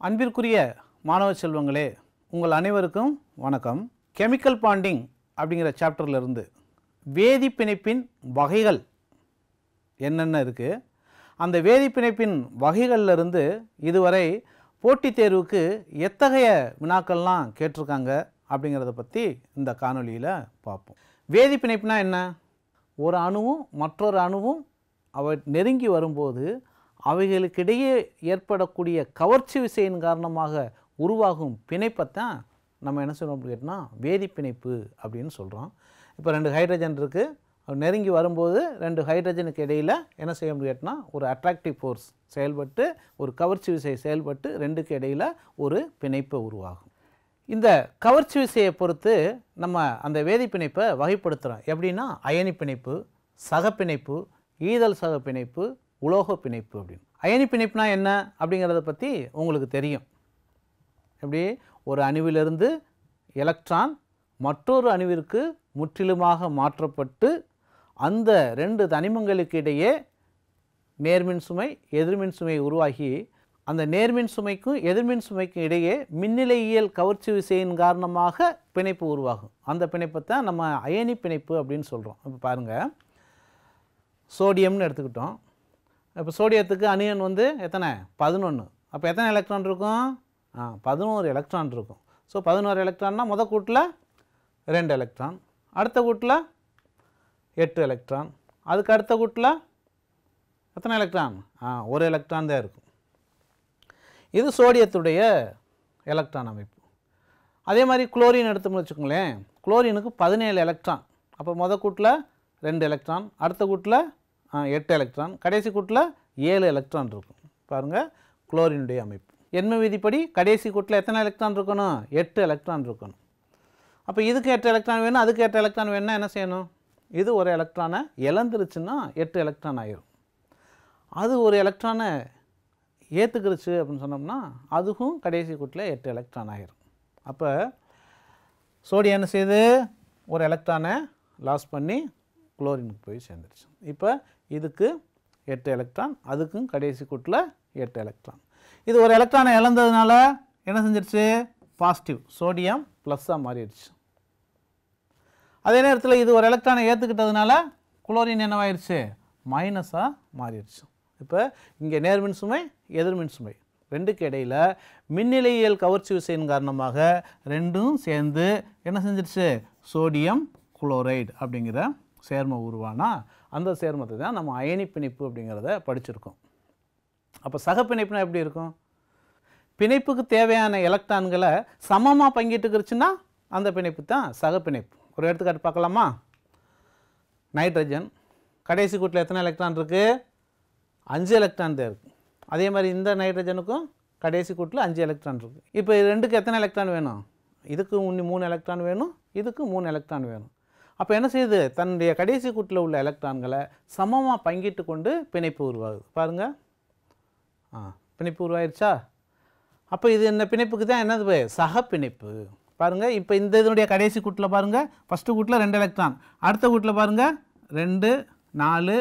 அன்பிற்குரிய மாணவ செல்வங்களே, உங்கள் அனைவருக்கும் வணக்கம். கெமிக்கல் பாண்டிங் அப்படிங்கிற சாப்டர்ல இருந்து வேதிப்பிணைப்பின் வகைகள் என்னென்ன இருக்குது, அந்த வேதிப்பிணைப்பின் வகைகளில் இருந்து இதுவரை போட்டித் தேர்வுக்கு எத்தகைய வினாக்கள்லாம் கேட்டிருக்காங்க அப்படிங்கிறத பற்றி இந்த காணொலியில் பார்ப்போம். வேதிப்பிணைப்புனா என்ன? ஒரு அணுவும் மற்றொரு அணுவும் அவை நெருங்கி வரும்போது அவைகளுக்கிடையே ஏற்படக்கூடிய கவர்ச்சி விசையின் காரணமாக உருவாகும் பிணைப்பைத்தான் நம்ம என்ன சொல்கிறோம் அப்படின்னு கேட்டால் வேதிப்பிணைப்பு அப்படின்னு சொல்கிறோம். இப்போ 2 ஹைட்ரஜன் இருக்குது, நெருங்கி வரும்போது 2 ஹைட்ரஜனுக்கு இடையில் என்ன செய்ய முடியாதுன்னா ஒரு அட்ராக்டிவ் ஃபோர்ஸ் செயல்பட்டு ஒரு கவர்ச்சி விசை செயல்பட்டு 2க்கு இடையில் ஒரு பிணைப்பு உருவாகும். இந்த கவர்ச்சி விசையை பொறுத்து நம்ம அந்த வேதிப்பிணைப்பை வகைப்படுத்துகிறோம். எப்படின்னா அயனி பிணைப்பு, சகப்பிணைப்பு, ஈதல் சகப்பிணைப்பு, உலோக பிணைப்பு அப்படின்னு. அயனி பிணைப்புனா என்ன அப்படிங்கிறத பற்றி உங்களுக்கு தெரியும். எப்படி ஒரு அணுவிலிருந்து எலக்ட்ரான் மற்றொரு அணுவிற்கு முற்றிலுமாக மாற்றப்பட்டு அந்த 2 தனிமங்களுக்கு இடையே நேர்மின் சுமை எதிர்மின் சுமை உருவாகி அந்த நேர்மின் சுமைக்கும் எதிர்மின் சுமைக்கும் இடையே மின்னிலையியல் கவர்ச்சி விசையின் காரணமாக பிணைப்பு உருவாகும். அந்த பிணைப்பை தான் நம்ம அயனி பிணைப்பு அப்படின்னு சொல்கிறோம். இப்போ பாருங்கள், சோடியம்னு எடுத்துக்கிட்டோம். இப்போ சோடியத்துக்கு அணியன் வந்து எத்தனை? 11. அப்போ எத்தனை எலக்ட்ரான் இருக்கும்? 11 எலக்ட்ரான் இருக்கும். ஸோ 11 எலக்ட்ரான்னா முதல் கூட்டில் 2 எலக்ட்ரான், அடுத்த கூட்டில் 8 எலக்ட்ரான், அதுக்கு அடுத்த கூட்டில் எத்தனை எலக்ட்ரான்? 1 எலக்ட்ரான் தான் இருக்கும். இது சோடியத்துடைய எலக்ட்ரான் அமைப்பு. அதே மாதிரி குளோரின் எடுத்தோம்னு வச்சுக்கோங்களேன், குளோரினுக்கு 17 எலக்ட்ரான். அப்போ முதல் கூட்டில் 2 எலக்ட்ரான், அடுத்த கூட்டில் 8 எலக்ட்ரான், கடைசி கூட்டில் 7 எலக்ட்ரான் இருக்கும். பாருங்கள் குளோரினுடைய அமைப்பு. எண்ம விதிப்படி கடைசி கூட்டில் எத்தனை எலக்ட்ரான் இருக்கணும்? 8 எலக்ட்ரான் இருக்கணும். அப்போ இதுக்கு 8 எலக்ட்ரான் வேணும், அதுக்கு 8 எலக்ட்ரான் வேணும்னா என்ன செய்யணும்? இது ஒரு எலக்ட்ரானை இழந்துருச்சுன்னா 8 எலக்ட்ரான் ஆயிரும். அது ஒரு எலக்ட்ரானை ஏற்றுக்கிருச்சு அப்படின்னு சொன்னோம்னா அதுவும் கடைசி கூட்டில் 8 எலக்ட்ரான் ஆயிரும். அப்போ சோடியம் என்ன செய்யுது? ஒரு எலக்ட்ரானை லாஸ் பண்ணி குளோரினுக்கு போய் சேர்ந்துருச்சு. இப்போ இதுக்கு 8 எலக்ட்ரான், அதுக்கும் கடைசி கூட்டில் 8 எலக்ட்ரான். இது ஒரு எலக்ட்ரானை இழந்ததுனால என்ன செஞ்சிருச்சு? பாசிட்டிவ் சோடியம் ப்ளஸ்ஸாக மாறிடுச்சு. அதே நேரத்தில் இது ஒரு எலக்ட்ரானை ஏற்றுக்கிட்டதுனால குளோரின் என்னவாயிருச்சு? மைனஸாக மாறிடுச்சு. இப்போ இங்கே நேர்மின் சுமை எதிர்மின் சுமை 2க்கு இடையில் மின்னிலையியல் கவர்ச்சி விசையின் காரணமாக 2ம் சேர்ந்து என்ன செஞ்சிருச்சு? சோடியம் குளோரைடு அப்படிங்கிற சேர்மம் உருவானா அந்த சேர்மத்தை தான் நம்ம அயனி பிணைப்பு அப்படிங்கிறத படிச்சிருக்கோம். அப்போ சகப்பிணைப்புனா எப்படி இருக்கும்? பிணைப்புக்கு தேவையான எலக்ட்ரான்களை சமமாக பங்கிட்டுக்கிருச்சுன்னா அந்த பிணைப்பு தான் சகப்பிணைப்பு. ஒரு எடுத்துக்காட்டு பார்க்கலாமா? நைட்ரஜன் கடைசி கூட்டில் எத்தனை எலக்ட்ரான் இருக்குது? 5 எலக்ட்ரான் தான் இருக்குது. அதே மாதிரி இந்த நைட்ரஜனுக்கும் கடைசி கூட்டில் 5 எலக்ட்ரான் இருக்குது. இப்போ இது 2க்கு எத்தனை எலக்ட்ரான் வேணும்? இதுக்கு 3 எலக்ட்ரான் வேணும், இதுக்கு 3 எலக்ட்ரான் வேணும். அப்போ என்ன செய்யுது? தன்னுடைய கடைசி கூட்டில் உள்ள எலக்ட்ரான்களை சமமாக பங்கிட்டு கொண்டு பிணைப்பு உருவாகுது. பாருங்கள், பிணைப்பு உருவாயிருச்சா? அப்போ இது என்ன பிணைப்புக்கு தான் என்னது? சகப்பிணைப்பு. பாருங்கள், இப்போ இந்த இதனுடைய கடைசி கூட்டில் பாருங்கள், ஃபஸ்ட்டு கூட்டில் 2 எலக்ட்ரான், அடுத்த கூட்டில் பாருங்கள் 2 4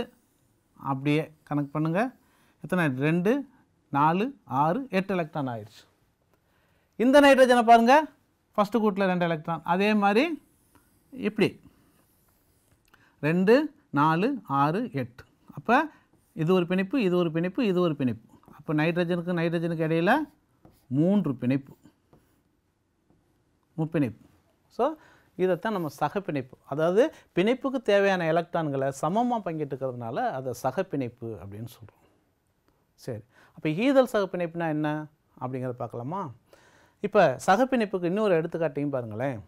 அப்படியே கனெக்ட் பண்ணுங்கள். எத்தனை? 2 4 6 8 எலக்ட்ரான் ஆயிடுச்சு. இந்த நைட்ரஜனை பாருங்கள், ஃபஸ்ட்டு கூட்டில் 2 எலக்ட்ரான், அதே மாதிரி இப்படி 2 4 6 8. அப்போ இது ஒரு பிணைப்பு, இது ஒரு பிணைப்பு, இது ஒரு பிணைப்பு. அப்போ நைட்ரஜனுக்கு இடையில் 3 பிணைப்பு, முப்பிணைப்பு. ஸோ இதைத்தான் நம்ம சகப்பிணைப்பு, அதாவது பிணைப்புக்கு தேவையான எலக்ட்ரான்களை சமமாக பங்கிட்டுக்கிறதுனால அதை சகப்பிணைப்பு அப்படின்னு சொல்கிறோம். சரி, அப்போ ஈதல் சகப்பிணைப்புனா என்ன அப்படிங்கிறத பார்க்கலாமா? இப்போ சகப்பிணைப்புக்கு இன்னொரு எடுத்துக்காட்டையும் பாருங்களேன்.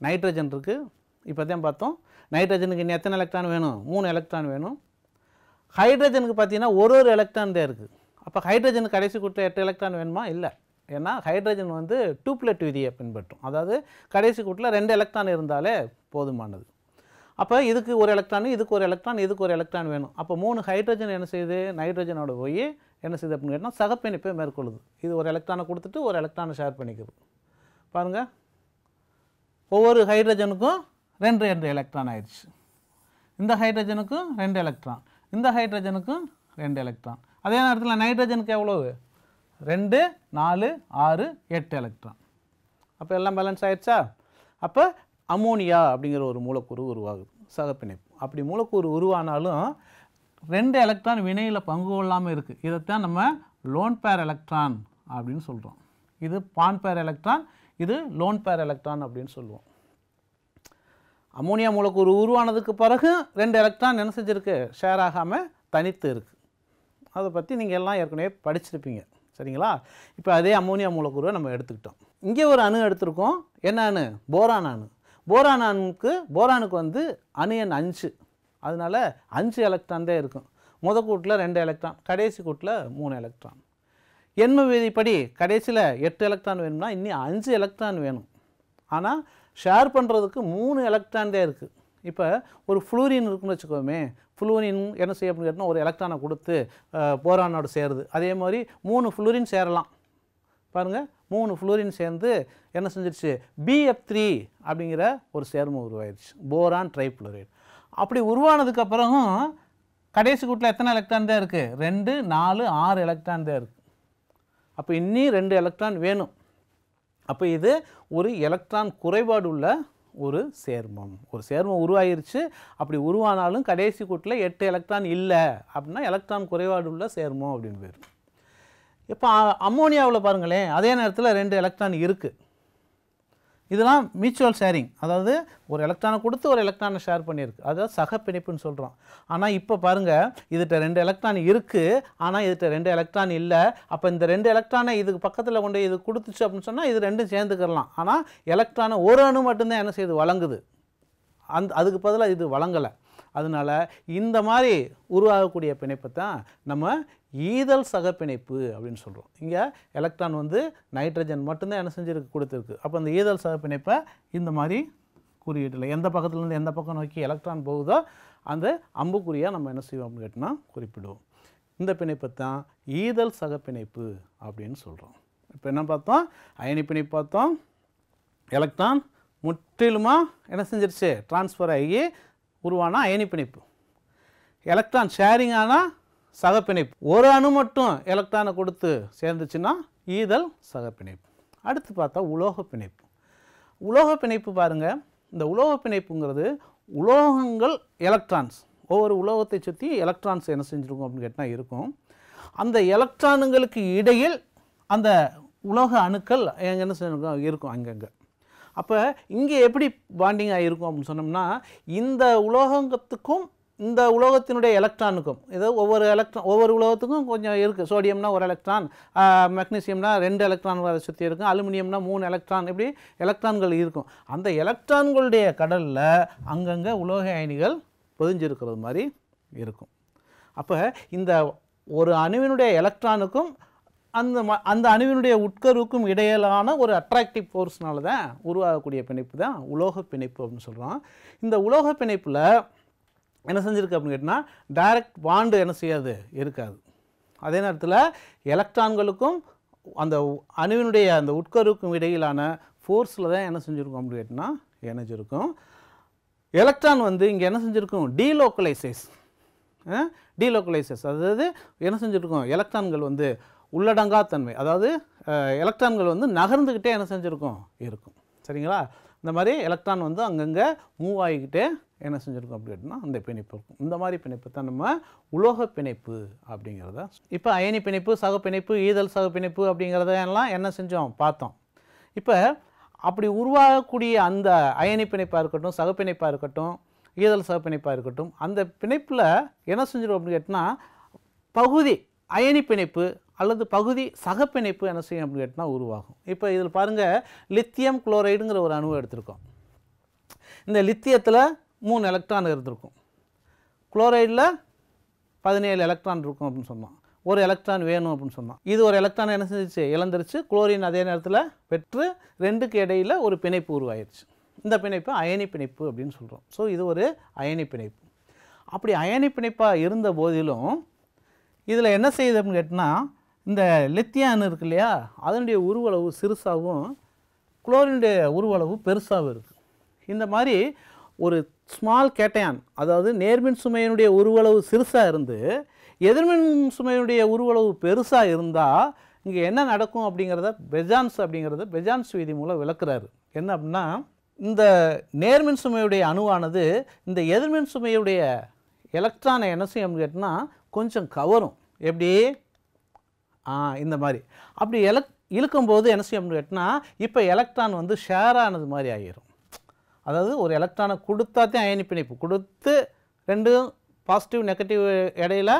நைட்ரஜன் இருக்குது, இப்போ தான் பார்த்தோம். நைட்ரஜனுக்கு இன்னும் எத்தனை எலக்ட்ரான் வேணும்? 3 எலக்ட்ரான் வேணும். ஹைட்ரஜனுக்கு பார்த்தீங்கன்னா ஒரு எலக்ட்ரான் தான் இருக்குது. அப்போ ஹைட்ரஜனுக்கு கடைசி கூட்டில் 8 எலக்ட்ரான் வேணுமா? இல்லை. ஏன்னா ஹைட்ரஜன் வந்து டூப்ளெட் விதியை பின்பற்றும். அதாவது கடைசி கூட்டில் 2 எலக்ட்ரான் இருந்தாலே போதுமானது. அப்போ இதுக்கு ஒரு எலக்ட்ரான், இதுக்கு ஒரு எலக்ட்ரான், இதுக்கு ஒரு எலக்ட்ரான் வேணும். அப்போ 3 ஹைட்ரஜன் என்ன செய்யுது? நைட்ரஜனோட போய் என்ன செய்யுது அப்படின்னு கேட்டால் சகப்பிணைப்பை மேற்கொள்ளுது. இது ஒரு எலக்ட்ரானை கொடுத்துட்டு ஒரு எலக்ட்ரானை ஷேர் பண்ணிக்கிறது. பாருங்கள், ஒவ்வொரு ஹைட்ரஜனுக்கும் 2 எலக்ட்ரான் ஆயிடுச்சு. இந்த ஹைட்ரஜனுக்கும் 2 எலக்ட்ரான், இந்த ஹைட்ரஜனுக்கும் 2 எலக்ட்ரான். அதே நேரத்தில் நைட்ரஜனுக்கு எவ்வளவு? 2 4 6 8 எலக்ட்ரான். அப்போ எல்லாம் பேலன்ஸ் ஆயிடுச்சா? அப்போ அமோனியா அப்படிங்கிற ஒரு மூலக்கூறு உருவாகுது, சகப்பிணைப்பு. அப்படி மூலக்கூறு உருவானாலும் 2 எலக்ட்ரான் வினையில் பங்கு கொள்ளாமல் இருக்குது. இதைத்தான் நம்ம லோன் பேர் எலக்ட்ரான் அப்படின்னு சொல்கிறோம். இது பான் பேர் எலக்ட்ரான், இது லோன் பேர் எலக்ட்ரான் அப்படின்னு சொல்லுவோம். அமோனியா மூலக்கூறு உருவானதுக்கு பிறகு 2 எலக்ட்ரான் என்ன செஞ்சுருக்கு? ஷேர் ஆகாமல் தனித்து இருக்குது. அதை பற்றி நீங்கள் எல்லாம் ஏற்கனவே படிச்சிருப்பீங்க, சரிங்களா? இப்போ அதே அமோனியா மூலக்கூறுவை நம்ம எடுத்துக்கிட்டோம். இங்கே ஒரு அணு எடுத்திருக்கோம். என்ன அணு? போரான் அணு. போரானுக்கு வந்து அணு எண் 5, அதனால் 5 எலக்ட்ரான் தான் இருக்கும். முதல் கூட்டில் 2 எலக்ட்ரான், கடைசி கூட்டில் 3 எலக்ட்ரான். எண்ம விதிப்படி கடைசியில் 8 எலக்ட்ரான் வேணும்னா இன்னும் 5 எலக்ட்ரான் வேணும். ஆனால் ஷேர் பண்ணுறதுக்கு 3 எலக்ட்ரான் தான் இருக்குது. இப்போ ஒரு ஃப்ளூரின் இருக்குன்னு வச்சுக்கோமே, ஃப்ளூரின் என்ன செய்ய அப்படின்னு கேட்டால் ஒரு எலக்ட்ரானை கொடுத்து போரானோடு சேருது. அதே மாதிரி 3 ஃப்ளூரின் சேரலாம். பாருங்கள், 3 ஃப்ளூரின் சேர்ந்து என்ன செஞ்சிருச்சு? BF3 அப்படிங்கிற ஒரு சேர்மம் உருவாயிருச்சு, போரான் ட்ரைஃப்ளோரைடு. அப்படி உருவானதுக்கப்புறம் கடைசி கூட்டில் எத்தனை எலக்ட்ரான் தான் இருக்குது? 2 4 6 எலக்ட்ரான் தான் இருக்குது. அப்போ இன்னி 2 எலக்ட்ரான் வேணும். அப்போ இது ஒரு எலக்ட்ரான் குறைபாடு உள்ள ஒரு சேர்மம். ஒரு சேர்மம் உருவாயிருச்சு. அப்படி உருவானாலும் கடைசி கூட்டில் 8 எலக்ட்ரான் இல்லை அப்படின்னா எலக்ட்ரான் குறைபாடு உள்ள சேர்மம் அப்படின்னு பேர். இப்போ அம்மோனியாவில் பாருங்களேன், அதே நேரத்தில் 2 எலக்ட்ரான் இருக்குது. இதெல்லாம் மியூச்சுவல் ஷேரிங், அதாவது ஒரு எலக்ட்ரானை கொடுத்து ஒரு எலக்ட்ரானை ஷேர் பண்ணியிருக்கு, அதாவது சகப்பிணைப்புன்னு சொல்கிறோம். ஆனால் இப்போ பாருங்கள், இதுகிட்ட 2 எலக்ட்ரான் இருக்குது, ஆனால் இதுகிட்ட 2 எலக்ட்ரான் இல்லை. அப்போ இந்த 2 எலக்ட்ரானை இதுக்கு பக்கத்தில் கொண்டு இது கொடுத்துச்சு அப்படின்னு சொன்னால் இது 2 சேர்ந்துக்கலாம். ஆனால் எலக்ட்ரானை ஒரு அணு மட்டும்தான் என்ன செய்யுது? வழங்குது. அதுக்கு பதிலாக இது வழங்கலை. அதனால் இந்த மாதிரி உருவாகக்கூடிய பிணைப்பை தான் நம்ம ஈதல் சகப்பிணைப்பு அப்படின்னு சொல்கிறோம். இங்கே எலக்ட்ரான் வந்து நைட்ரஜன் மட்டும்தான் என்ன செஞ்சுருக்கு? கொடுத்துருக்கு. அப்போ அந்த ஈதல் சகப்பிணைப்பை இந்த மாதிரி குறியீட்டில் எந்த பக்கத்துலேருந்து எந்த பக்கம் நோக்கி எலக்ட்ரான் போகுதோ அந்த அம்புக்குறியாக நம்ம என்ன செய்வோம் அப்படின்னு கேட்டால் குறிப்பிடுவோம். இந்த பிணைப்பை தான் ஈதல் சகப்பிணைப்பு அப்படின்னு சொல்கிறோம். இப்போ என்ன பார்த்தோம்? அயனி பிணைப்பு பார்த்தோம். எலக்ட்ரான் முற்றிலுமாக என்ன செஞ்சிருச்சு? டிரான்ஸ்ஃபர் ஆகி உருவான அயனி பிணைப்பு. எலக்ட்ரான் ஷேரிங் ஆனால் சகப்பிணைப்பு. ஒரு அணு மட்டும் எலக்ட்ரானை கொடுத்து சேர்ந்துச்சுன்னா ஈதல் சகப்பிணைப்பு. அடுத்து பார்த்தா உலோக பிணைப்பு. உலோக பிணைப்பு பாருங்கள், இந்த உலோக பிணைப்புங்கிறது உலோகங்கள் எலக்ட்ரான்ஸ், ஒவ்வொரு உலோகத்தை சுற்றி எலக்ட்ரான்ஸ் என்ன செஞ்சுருக்கும் அப்படின்னு கேட்டால் இருக்கும். அந்த எலக்ட்ரானுங்களுக்கு இடையில் அந்த உலோக அணுக்கள் என்ன செஞ்சுருக்கோம்? இருக்கும் அங்கங்கே. அப்போ இங்கே எப்படி பாண்டிங் ஆகிருக்கும் அப்படின்னு சொன்னோம்னா, இந்த உலோகத்துக்கும் இந்த உலோகத்தினுடைய எலக்ட்ரானுக்கும், ஏதோ ஒவ்வொரு உலோகத்துக்கும் கொஞ்சம் இருக்குது. சோடியம்னா 1 எலக்ட்ரான், மெக்னீசியம்னா 2 எலக்ட்ரான் வரை சுற்றி இருக்கும், அலுமினியம்னா 3 எலக்ட்ரான், இப்படி எலக்ட்ரான்கள் இருக்கும். அந்த எலக்ட்ரான்களுடைய கடலில் அங்கங்கே உலோக அயனிகள் பொதிஞ்சிருக்கிறது மாதிரி இருக்கும். அப்போ இந்த ஒரு அணுவினுடைய எலக்ட்ரானுக்கும் அந்த அணுவினுடைய உட்கருவுக்கும் இடையிலான ஒரு அட்ராக்டிவ் ஃபோர்ஸ்னால தான் உருவாகக்கூடிய பிணைப்பு தான் உலோக பிணைப்பு அப்படின்னு சொல்கிறோம். இந்த உலோக பிணைப்பில் என்ன செஞ்சுருக்கு அப்படின்னு கேட்டால் டைரக்ட் பாண்டு என்ன செய்யாது? இருக்காது. அதே நேரத்தில் எலக்ட்ரான்களுக்கும் அந்த அணுவினுடைய அந்த உட்கருவுக்கும் இடையிலான ஃபோர்ஸில் தான் என்ன செஞ்சுருக்கும் அப்படின்னு கேட்டால் இணைஞ்சிருக்கும். எலக்ட்ரான் வந்து இங்கே என்ன செஞ்சுருக்கும்? டீலோக்கலைசஸ், அதாவது என்ன செஞ்சுருக்கும்? எலக்ட்ரான்கள் வந்து உள்ளடங்கா தன்மை, அதாவது எலக்ட்ரான்கள் வந்து நகர்ந்துக்கிட்டே என்ன செஞ்சுருக்கும்? இருக்கும். சரிங்களா? இந்த மாதிரி எலக்ட்ரான் வந்து அங்கங்கே மூவ் ஆகிக்கிட்டே என்ன செஞ்சுருக்கும் அப்படின்னா அந்த பிணைப்பு இருக்கும். இந்த மாதிரி பிணைப்பு தான் நம்ம உலோக பிணைப்பு அப்படிங்கிறத. இப்போ அயனி பிணைப்பு, சகப்பிணைப்பு, ஈதல் சகப்பிணைப்பு அப்படிங்கிறதெல்லாம் என்ன செஞ்சோம்? பார்த்தோம். இப்போ அப்படி உருவாகக்கூடிய அந்த அயனி பிணைப்பாக இருக்கட்டும், சகப்பிணைப்பாக இருக்கட்டும், ஈதல் சகப்பிணைப்பாக இருக்கட்டும், அந்த பிணைப்பில் என்ன செஞ்சிடும் அப்படின்னு கேட்டால் பகுதி அயனி பிணைப்பு அல்லது பகுதி சகப்பிணைப்பு என்ன செய்யும் அப்படின்னு கேட்டால் உருவாகும். இப்போ இதில் பாருங்கள், லித்தியம் குளோரைடுங்கிற ஒரு அணுவை எடுத்திருக்கோம். இந்த லித்தியத்தில் 3 எலக்ட்ரான் இருந்திருக்கும், குளோரைடில் 17 எலக்ட்ரான் இருக்கும் அப்படின்னு சொன்னோம். ஒரு எலக்ட்ரான் வேணும் அப்படின்னு சொன்னோம். இது ஒரு எலக்ட்ரான் என்ன செஞ்சிச்சு? இழந்துருச்சு. குளோரின் அதே நேரத்தில் பெற்று 2க்கு இடையில் ஒரு பிணைப்பு உருவாயிருச்சு. இந்த பிணைப்பு அயனி பிணைப்பு அப்படின்னு சொல்கிறோம். ஸோ இது ஒரு அயனி பிணைப்பு. அப்படி அயனி பிணைப்பாக இருந்த போதிலும் இதில் என்ன செய்யுது அப்படின்னு கேட்டால் இந்த லித்தியான் இருக்கு இல்லையா, அதனுடைய உருவளவு சிறுசாகவும் குளோரினுடைய உருவளவு பெருசாகவும் இருக்குது. இந்த மாதிரி ஒரு ஸ்மால் கேட்டையான், அதாவது நேர்மின் சுமையினுடைய உருவளவு சிறுசாக இருந்து எதிர்மின் சுமையினுடைய உருவளவு பெருசாக இருந்தால் இங்கே என்ன நடக்கும் அப்படிங்கிறத பெஜான்ஸ் விதி மூலம் விளக்குறாரு. என்ன அப்படின்னா, இந்த நேர்மின் சுமையுடைய அணுவானது இந்த எதிர்மின் சுமையுடைய எலக்ட்ரானை என்ன செய்யும் அப்படின்னு கேட்டிங்கன்னா கொஞ்சம் கவரும். எப்படி? இந்த மாதிரி அப்படி இழுக்கும்போது என்ன செய்யும் அப்படின்னு கேட்டிங்கன்னா இப்போ எலக்ட்ரான் வந்து ஷேர் ஆனது மாதிரி ஆகிரும். அதாவது ஒரு எலக்ட்ரானை கொடுத்தாத்தே அயனி பிணைப்பு கொடுத்து ரெண்டும் பாசிட்டிவ் நெகட்டிவ் இடையில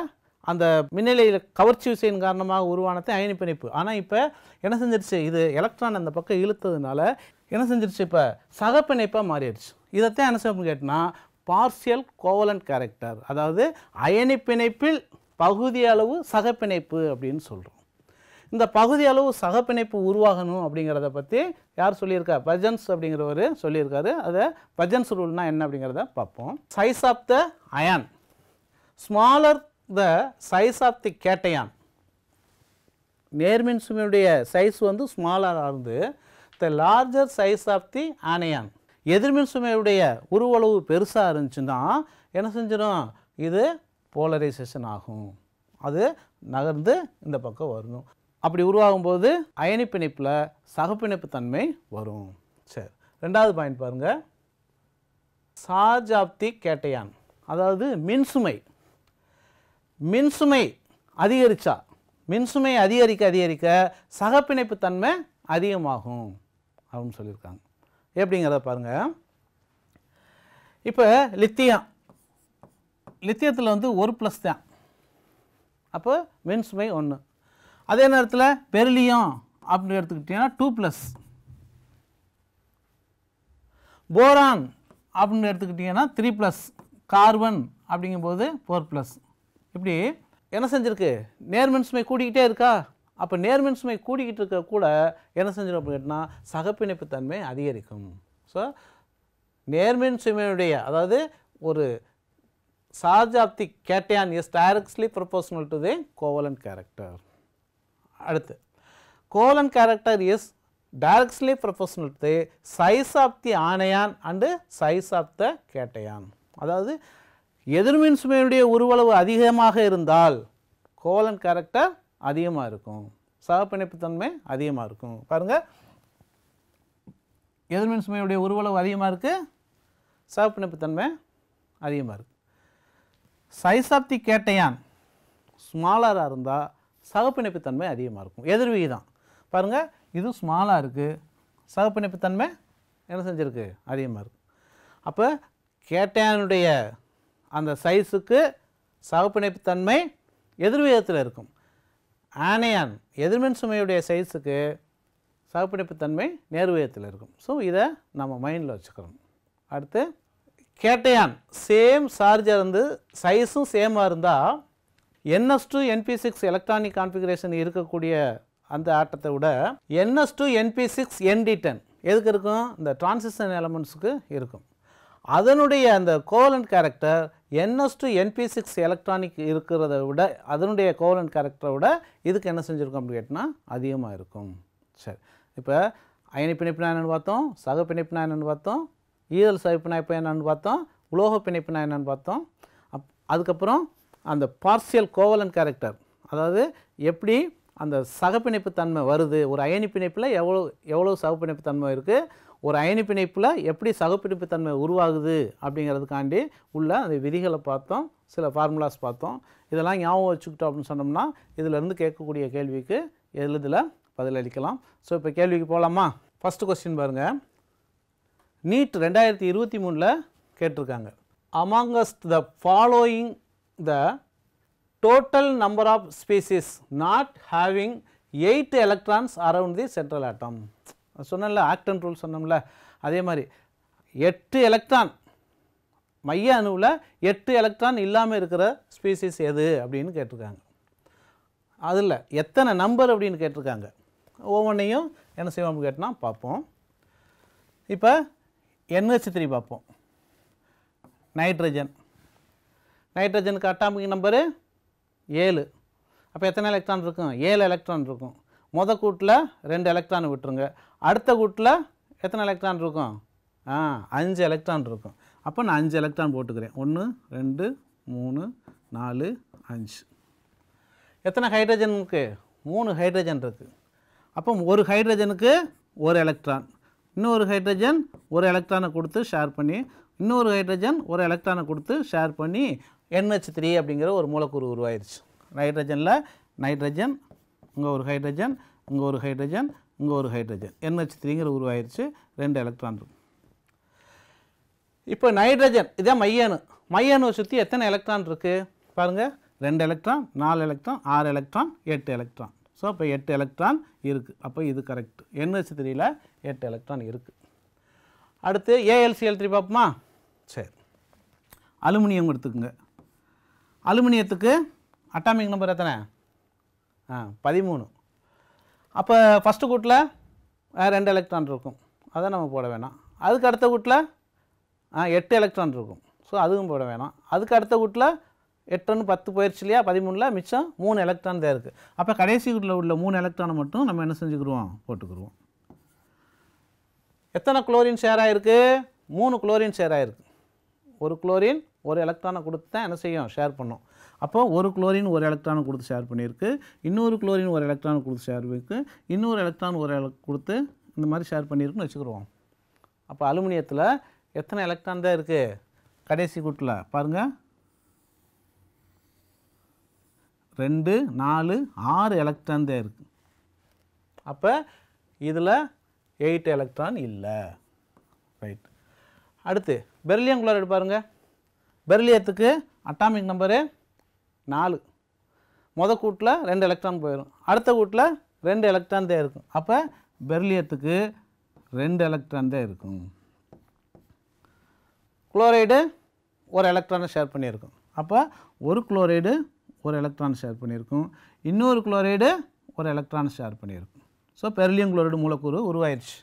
அந்த மின்னிலையில் கவர்ச்சி விசையின் காரணமாக உருவானதே அயனி பிணைப்பு. ஆனால் இப்போ என்ன செஞ்சிருச்சு, இது எலக்ட்ரான் அந்த பக்கம் இழுத்ததுனால என்ன செஞ்சிருச்சு, இப்போ சகப்பிணைப்பாக மாறிடுச்சு. இதைத்தான் என்ன செய்யும் கேட்டினா பார்சியல் கோவலன்ட் கேரக்டர், அதாவது அயனி பிணைப்பில் பகுதி அளவு சகப்பிணைப்பு அப்படின்னு சொல்கிறோம். இந்த பகுதி அளவு சகப்பிணைப்பு உருவாகணும் அப்படிங்கிறத பற்றி யார் சொல்லியிருக்கா? பஜன்ஸ் அப்படிங்கிறவர் சொல்லியிருக்காரு. அதை பஜன்ஸ் ரூல்னா என்ன அப்படிங்கிறத பார்ப்போம். Size of the ion smaller the size of the cation. நேர்மின் சுமையுடைய சைஸ் வந்து ஸ்மாலராக இருந்து the larger size of the anion. எதிர்மின் சுமையுடைய உருவளவு பெருசாக இருந்துச்சுன்னா என்ன செஞ்சிடும், இது போலரைசேஷன் ஆகும், அது நகர்ந்து இந்த பக்கம் வரணும். அப்படி உருவாகும்போது அயனி பிணைப்பில் சகப்பிணைப்பு தன்மை வரும். சரி, ரெண்டாவது பாயிண்ட் பாருங்கள். சார்ஜ் ஆஃப் தி கேட்டையான், அதாவது மின்சுமை அதிகரித்தா மின்சுமை அதிகரிக்க சகப்பிணைப்பு தன்மை அதிகமாகும் அப்படின்னு சொல்லியிருக்காங்க. எப்படிங்கிறத பாருங்கள். இப்போ லித்தியத்தில் வந்து 1+ தான், அப்போ மின்சுமை 1. அதே நேரத்தில் பெரிலியம் அப்படின்னு எடுத்துக்கிட்டிங்கன்னா 2+, போரான் அப்படின்னு எடுத்துக்கிட்டிங்கன்னா 3+, கார்பன் அப்படிங்கும்போது 4+. இப்படி என்ன செஞ்சுருக்கு, நேர்மின் சுமை கூடிக்கிட்டே இருக்கா. அப்போ நேர்மின் சுமை கூடிக்கிட்டு இருக்க கூட என்ன செஞ்சிடும் அப்படின்னு கேட்டால் சகப்பிணைப்பு தன்மை அதிகரிக்கும். ஸோ நேர்மின் சுமையுடைய, அதாவது ஒரு charge of the cation is directly proportional to the covalent character. அடுத்து covalent character is directly proportional to the size of the anion and size of the cation. அதாவது எதிர்மின் சுமையுடைய உருவளவு அதிகமாக இருந்தால் கோவலன்ட் கேரக்டர் அதிகமாக இருக்கும், சகப்பிணைப்பு தன்மை அதிகமாக இருக்கும். பாருங்கள், எதிர்மின் சுமையுடைய உருவளவு அதிகமாக இருக்குது, சகப்பிணைப்பு தன்மை அதிகமாக இருக்குது. சைஸ் ஆஃப் தி கேட்டையான் ஸ்மாலராக இருந்தால் சகப்பிணைப்பு தன்மை அதிகமாக இருக்கும். எதிர்விகிதம் பாருங்கள், இது ஸ்மாலாக இருக்குது, சகப்பிணைப்பு தன்மை என்ன செஞ்சுருக்கு, அதிகமாக இருக்குது. அப்போ கேட்டையானுடைய அந்த சைஸுக்கு சகப்பிணைப்பு தன்மை எதிர்விகிதத்தில் இருக்கும். ஆனையான் எதிர்மின் சுமையுடைய சைஸுக்கு சகப்பிணைப்பு தன்மை நேர்விகிதத்தில் இருக்கும். ஸோ இதை நம்ம மைண்டில் வச்சுக்கிறோம். அடுத்து கேட்டையான் சேம் சார்ஜாக இருந்து சைஸும் சேமாக இருந்தால் NS2 NP6 எலக்ட்ரானிக் கான்ஃபிகரேஷன் இருக்கக்கூடிய அந்த ஆட்டத்தை விட NS2 NP6 ND10 எதுக்கு இருக்கும், இந்த டிரான்சிஷன் எலமெண்ட்ஸுக்கு இருக்கும். அதனுடைய அந்த covalent character NS2 NP6 electronic இருக்கிறத விட, அதனுடைய கோவலன்ட் கேரக்டரை விட இதுக்கு என்ன செஞ்சுருக்கோம் அப்படின்னு கேட்டால் அதிகமாக இருக்கும். சரி, இப்போ அயனி பிணைப்புனா என்னென்னு பார்த்தோம், சக பிணைப்புனா என்னென்னு பார்த்தோம், ஈரல் சகப்பிணைப்பு என்னென்னு பார்த்தோம், உலோக பிணைப்புனா என்னென்னு பார்த்தோம். அதுக்கப்புறம் அந்த பார்சியல் கோவலன்ட் கேரக்டர், அதாவது எப்படி அந்த சகப்பிணைப்பு தன்மை வருது, ஒரு அயனி பிணைப்பில் எவ்வளோ சகப்பிணைப்பு தன்மை இருக்குது, ஒரு அயனி பிணைப்பில் எப்படி சகப்பிணைப்பு தன்மை உருவாகுது அப்படிங்கிறதுக்காண்டி உள்ள அந்த விதிகளை பார்த்தோம், சில ஃபார்முலாஸ் பார்த்தோம். இதெல்லாம் ஞாபகம் வச்சுக்கிட்டோம் அப்படின்னு சொன்னோம்னா இதிலேருந்து கேட்கக்கூடிய கேள்விக்கு எளிதில் பதிலளிக்கலாம். ஸோ இப்போ கேள்விக்கு போகலாமா? ஃபஸ்ட்டு கொஸ்டின் பாருங்கள். நீட் 2023 கேட்டிருக்காங்க. அமாங்கஸ்ட் the following the total number of species not having 8 electrons around the central atom. சொன்னல ஆக்டன் ரூல் சொன்னோம்ல, அதே மாதிரி 8 எலக்ட்ரான் மைய அணுவில் 8 எலக்ட்ரான் இல்லாமல் இருக்கிற ஸ்பீசிஸ் எது அப்படின்னு கேட்டிருக்காங்க. அதில் எத்தனை நம்பர் அப்படின்னு கேட்டிருக்காங்க. ஒவ்வொன்றையும் என்ன செய்வோம் கேட்டால் பார்ப்போம். இப்போ NH3 பார்ப்போம். நைட்ரஜனுக்கு அட்டாமிக் நம்பரு 7. அப்போ எத்தனை எலக்ட்ரான் இருக்கும்? 7 எலக்ட்ரான் இருக்கும். மொதல் கூட்டில் 2 எலக்ட்ரான் விட்டுருங்க. அடுத்த கூட்டில் எத்தனை எலக்ட்ரான் இருக்கும்? 5 எலக்ட்ரான் இருக்கும். அப்போ நான் 5 எலக்ட்ரான் போட்டுக்கிறேன். 1 2 3 4 5. எத்தனை ஹைட்ரஜனுக்கு? 3 ஹைட்ரஜன் இருக்குது. அப்போ ஒரு ஹைட்ரஜனுக்கு ஒரு எலக்ட்ரான், இன்னொரு ஹைட்ரஜன் ஒரு எலக்ட்ரானை கொடுத்து ஷேர் பண்ணி, இன்னொரு ஹைட்ரஜன் ஒரு எலக்ட்ரானை கொடுத்து ஷேர் பண்ணி NH3 அப்படிங்கிற ஒரு மூலக்கூறு உருவாயிருச்சு. ஹைட்ரஜனில் நைட்ரஜன், இங்கே ஒரு ஹைட்ரஜன், இங்கே ஒரு ஹைட்ரஜன், இங்கே ஒரு ஹைட்ரஜன், NH3ங்கிற உருவாயிருச்சு. 2 எலக்ட்ரான் இருக்குது. இப்போ நைட்ரஜன் இதான் மையணுவை சுற்றி எத்தனை எலக்ட்ரான் இருக்குது பாருங்கள். 2 electron, 4 electron, 6 electron, 8 electron. So இப்போ 8 எலக்ட்ரான் இருக்குது. அப்போ இது கரெக்ட். NH3யில் 8 எலக்ட்ரான் இருக்குது. அடுத்து AlCl3 பார்ப்போமா? சரி, அலுமினியம் எடுத்துக்குங்க. அலுமினியத்துக்கு அட்டாமிக் நம்பர் எத்தனை? 13. அப்போ ஃபஸ்ட்டு கூட்டில் 2 எலக்ட்ரான் இருக்கும், அதை நம்ம போட வேணாம். அதுக்கு அடுத்த கூட்டில் 8 எலக்ட்ரான் இருக்கும், ஸோ அதுவும் போட வேணாம். அதுக்கு அடுத்த கூட்டில் 8 10 போயிடுச்சு இல்லையா, 13ல் மிச்சம் 3 எலக்ட்ரான் தான் இருக்குது. அப்போ கடைசி கூட்டில் உள்ள 3 எலக்ட்ரானை மட்டும் நம்ம என்ன செஞ்சுக்கிடுவோம், போட்டுக்கிடுவோம். எத்தனை குளோரின் ஷேர் ஆகிருக்கு? 3 குளோரின் ஷேர் ஆகிருக்கு. ஒரு குளோரின் ஒரு எலக்ட்ரானை கொடுத்து தான் என்ன செய்யும், ஷேர் பண்ணோம். அப்போ ஒரு குளோரின் ஒரு எலக்ட்ரானை கொடுத்து ஷேர் பண்ணியிருக்கு, இன்னொரு குளோரின் ஒரு எலக்ட்ரானை கொடுத்து ஷேர் பண்ணியிருக்கு, இன்னொரு எலக்ட்ரான் ஒரு கொடுத்து இந்த மாதிரி ஷேர் பண்ணியிருக்குன்னு வச்சுக்கிடுவோம். அப்போ அலுமினியத்தில் எத்தனை எலக்ட்ரான் தான் இருக்குது கடைசி கூட்டில் பாருங்கள்? 2 4 6 எலக்ட்ரான் தான் இருக்குது. அப்போ இதில் 8 எலக்ட்ரான் இல்லை. ரைட். அடுத்து பெரிலியம் குளோரைடு பாருங்கள். பெரிலியத்துக்கு அட்டாமிக் நம்பரு 4. கூட்டில் 2 எலக்ட்ரான் போயிடும், அடுத்த கூட்டில் 2 எலக்ட்ரான் தான் இருக்கும். அப்போ பெரிலியத்துக்கு 2 எலக்ட்ரான் தான் இருக்கும். குளோரைடு ஒரு எலக்ட்ரானை ஷேர் பண்ணியிருக்கும். அப்போ ஒரு குளோரைடு ஒரு எலக்ட்ரான் ஷேர் பண்ணியிருக்கும், இன்னொரு குளோரைடு ஒரு எலக்ட்ரான் ஷேர் பண்ணியிருக்கும். ஸோ பெரிலியம் குளோரைடு மூலக்கூறு உருவாயிருச்சு.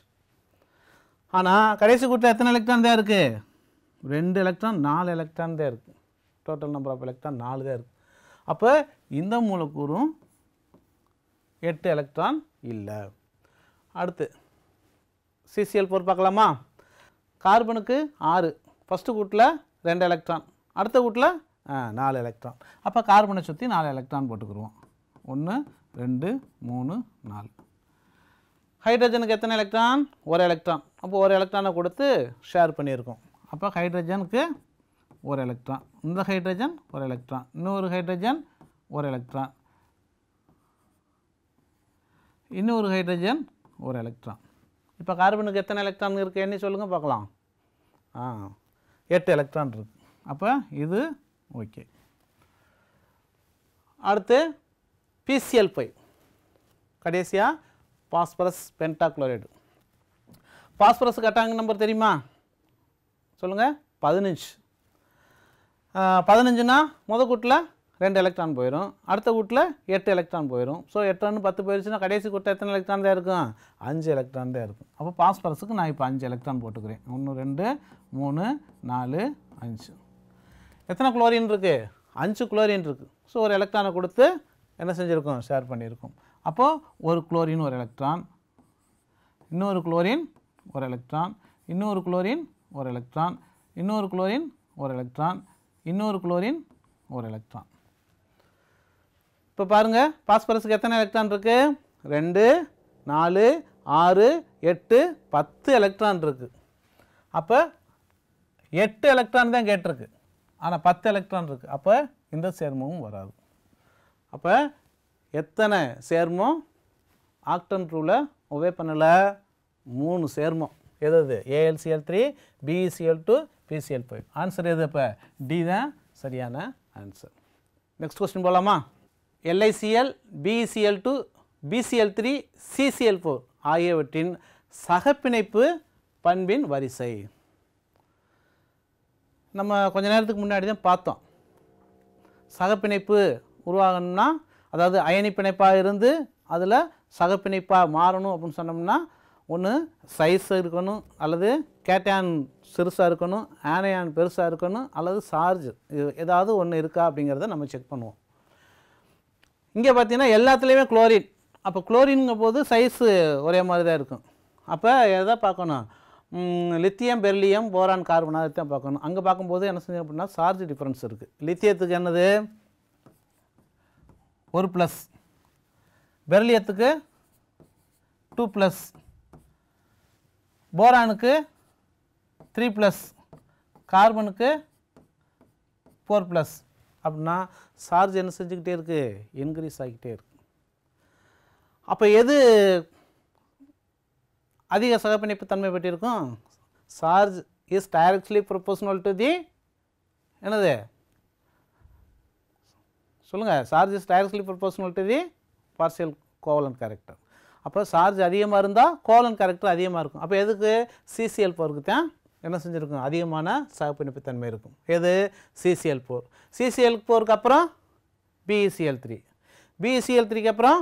ஆனால் கடைசி கூட்டில் எத்தனை எலக்ட்ரான் தான் இருக்குது? 2 எலக்ட்ரான் 4 எலக்ட்ரான் தான் இருக்குது. டோட்டல் நம்பர் ஆஃப் எலக்ட்ரான் 4 தான் இருக்குது. அப்போ இந்த மூலக்கூறும் 8 எலக்ட்ரான் இல்லை. அடுத்து CCl4 பார்க்கலாமா? கார்பனுக்கு 6. ஃபஸ்ட்டு கூட்டில் 2 எலக்ட்ரான், அடுத்த கூட்டில் 4 எலக்ட்ரான். அப்போ கார்பனை சுற்றி 4 எலக்ட்ரான் போட்டுக்குருவோம். 1 2 3 4. ஹைட்ரஜனுக்கு எத்தனை எலக்ட்ரான்? ஒரு எலக்ட்ரான். அப்போ ஒரு எலக்ட்ரானை கொடுத்து ஷேர் பண்ணியிருக்கோம். அப்போ ஹைட்ரஜனுக்கு ஒரு எலக்ட்ரான், இந்த ஹைட்ரஜன் ஒரு எலக்ட்ரான், இன்னொரு ஹைட்ரஜன் ஒரு எலக்ட்ரான், இன்னொரு ஹைட்ரஜன் ஒரு எலக்ட்ரான். இப்போ கார்பனுக்கு எத்தனை எலக்ட்ரான் இருக்குது என்ன சொல்லுங்கள் பார்க்கலாம். 8 எலக்ட்ரான் இருக்குது. அப்போ இது ஓகே. அடுத்து PCl5 கடைசியாக பாஸ்பரஸ் பென்டாக்ளோரைடு. பாஸ்பரஸுக்கு அட்டாமிக் நம்பர் தெரியுமா சொல்லுங்கள்? 15. 15னா கூட்டில் 2 எலக்ட்ரான் போயிடும், அடுத்த கூட்டில் 8 எலக்ட்ரான் போயிடும். ஸோ 8 10 போயிடுச்சுன்னா கடைசி கூட்டில் எத்தனை எலக்ட்ரான் தான் இருக்கும்? 5 எலக்ட்ரான் தான் இருக்கும். அப்போ பாஸ்பரஸுக்கு நான் இப்போ 5 எலக்ட்ரான் போட்டுக்கிறேன். 1 2 3 4 5. எத்தனை குளோரின் இருக்குது? 5 குளோரின் இருக்குது. ஸோ ஒரு எலக்ட்ரானை கொடுத்து என்ன செஞ்சுருக்கோம்? ஷேர் பண்ணியிருக்கோம். அப்போது ஒரு குளோரின் ஒரு எலக்ட்ரான், இன்னொரு குளோரின் ஒரு எலக்ட்ரான், இன்னொரு குளோரின் ஒரு எலக்ட்ரான், இன்னொரு குளோரின் ஒரு எலக்ட்ரான், இன்னொரு குளோரின் ஒரு எலக்ட்ரான். இப்போ பாருங்கள், பாஸ்பரஸுக்கு எத்தனை எலக்ட்ரான் இருக்குது? 2 4 6 8 10 எலக்ட்ரான் இருக்குது. அப்போ 8 எலக்ட்ரான் தான் கேட்டிருக்கு, ஆனால் 10 எலக்ட்ரான் இருக்குது. அப்போ இந்த சேர்மமும் வராது. அப்போ எத்தனை சேர்மம் ஆக்டன் ரூலை ஒபே பண்ணலை? 3 சேர்மம். எது? AlCl3, BeCl2, PCl5. ஆன்சர் எது? இப்போ டி தான் சரியான ஆன்சர். நெக்ஸ்ட் கொஸ்டின் போகலாமா? LiCl, BeCl2, BCl3, CCl4 ஆகியவற்றின் சகப்பிணைப்பு பண்பின் வரிசை. நம்ம கொஞ்ச நேரத்துக்கு முன்னாடி தான் பார்த்தோம். சகப்பிணைப்பு உருவாகணும்னா, அதாவது அயனி பிணைப்பாக இருந்து அதில் சகப்பிணைப்பாக மாறணும் அப்படின்னு சொன்னோம்னா, ஒன்று சைஸ் இருக்கணும், அல்லது கேட்டையான் சிறுசாக இருக்கணும், ஆனையான் பெருசாக இருக்கணும், அல்லது சார்ஜ் ஏதாவது ஒன்று இருக்கா அப்படிங்கிறத நம்ம செக் பண்ணுவோம். இங்கே பார்த்தீங்கன்னா எல்லாத்துலேயுமே குளோரின். அப்போ குளோரின்ங்கும் போது சைஸு ஒரே மாதிரி தான் இருக்கும். அப்போ எதை பார்க்கணும்? லித்தியம், பெரிலியம், போரான், கார்பன் அதை தான் பார்க்கணும். அங்கே பார்க்கும்போது என்ன செஞ்சோம் அப்படின்னா சார்ஜ் டிஃப்ரென்ஸ் இருக்குது. லித்தியத்துக்கு என்னது? 1+, பெரிலியத்துக்கு 2+, போரானுக்கு 3+, கார்பனுக்கு 4+. அப்படின்னா சார்ஜ் என்ன செஞ்சுக்கிட்டே இருக்குது? இன்க்ரீஸ் ஆகிக்கிட்டே இருக்கு. அப்போ எது அதிக சகப்பிணைப்பு தன்மை பெற்றிருக்கும்? Charge is directly proportional to தி என்னது சொல்லுங்கள்? Charge is directly proportional to the partial covalent character. அப்போ சார்ஜ் அதிகமாக இருந்தால் கோவலன்ட் கேரக்டர் அதிகமாக இருக்கும். அப்போ எதுக்கு? CCl4க்கு தான் என்ன செஞ்சுருக்கும்? அதிகமான சகப்பிணைப்பு தன்மை இருக்கும். எது? CCl4. CCl4க்கு அப்புறம் BeCl3, BeCl3க்கு அப்புறம்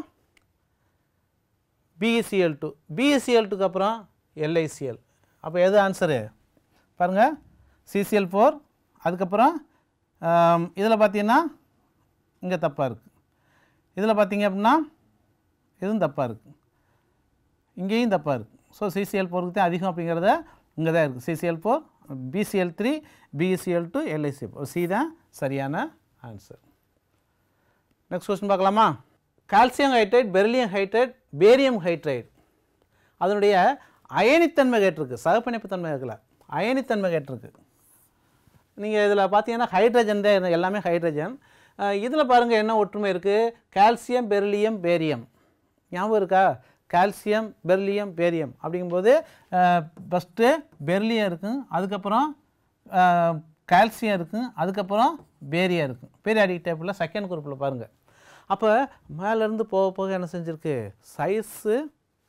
BeCl2, BeCl2க்கு அப்புறம் LiCl. அப்போ எது ஆன்சரு பாருங்கள்? CCl4. அதுக்கப்புறம் இதில் பார்த்தீங்கன்னா இங்கே தப்பாக இருக்குது. இதில் பார்த்தீங்க அப்படின்னா இதுவும் தப்பாக இருக்குது, இங்கேயும் தப்பாக இருக்குது. ஸோ CCl4க்கு தான் அதிகம் அப்படிங்கிறத இங்கே தான் இருக்குது. CCl4, BeCl3, BeCl2, LiCl. C தான் சரியான ஆன்சர். நெக்ஸ்ட் கொஸ்டின் பார்க்கலாமா? Calcium hydride, beryllium hydride, barium hydride அதனுடைய அயனித்தன்மை கேட்டிருக்கு. சகப்பிணைப்பு தன்மை இருக்கல, அயனித்தன்மை கேட்டிருக்கு. நீங்கள் இதில் பார்த்தீங்கன்னா ஹைட்ரஜன் தான், எல்லாமே ஹைட்ரஜன். இதில் பாருங்கள் என்ன ஒற்றுமை இருக்குது? Calcium, beryllium, barium. ஞாபகம் இருக்கா? கால்சியம், பெரிலியம், பேரியம் அப்படிங்கும்போது ஃபஸ்ட்டு பெரிலியம் இருக்கும், அதுக்கப்புறம் கால்சியம் இருக்கும், அதுக்கப்புறம் பேரியம் இருக்கும். பீரியாடிக் டேபிளில் செகண்ட் குரூப்பில் பாருங்கள். அப்போ மேலேருந்து போக போக என்ன செஞ்சுருக்கு? சைஸு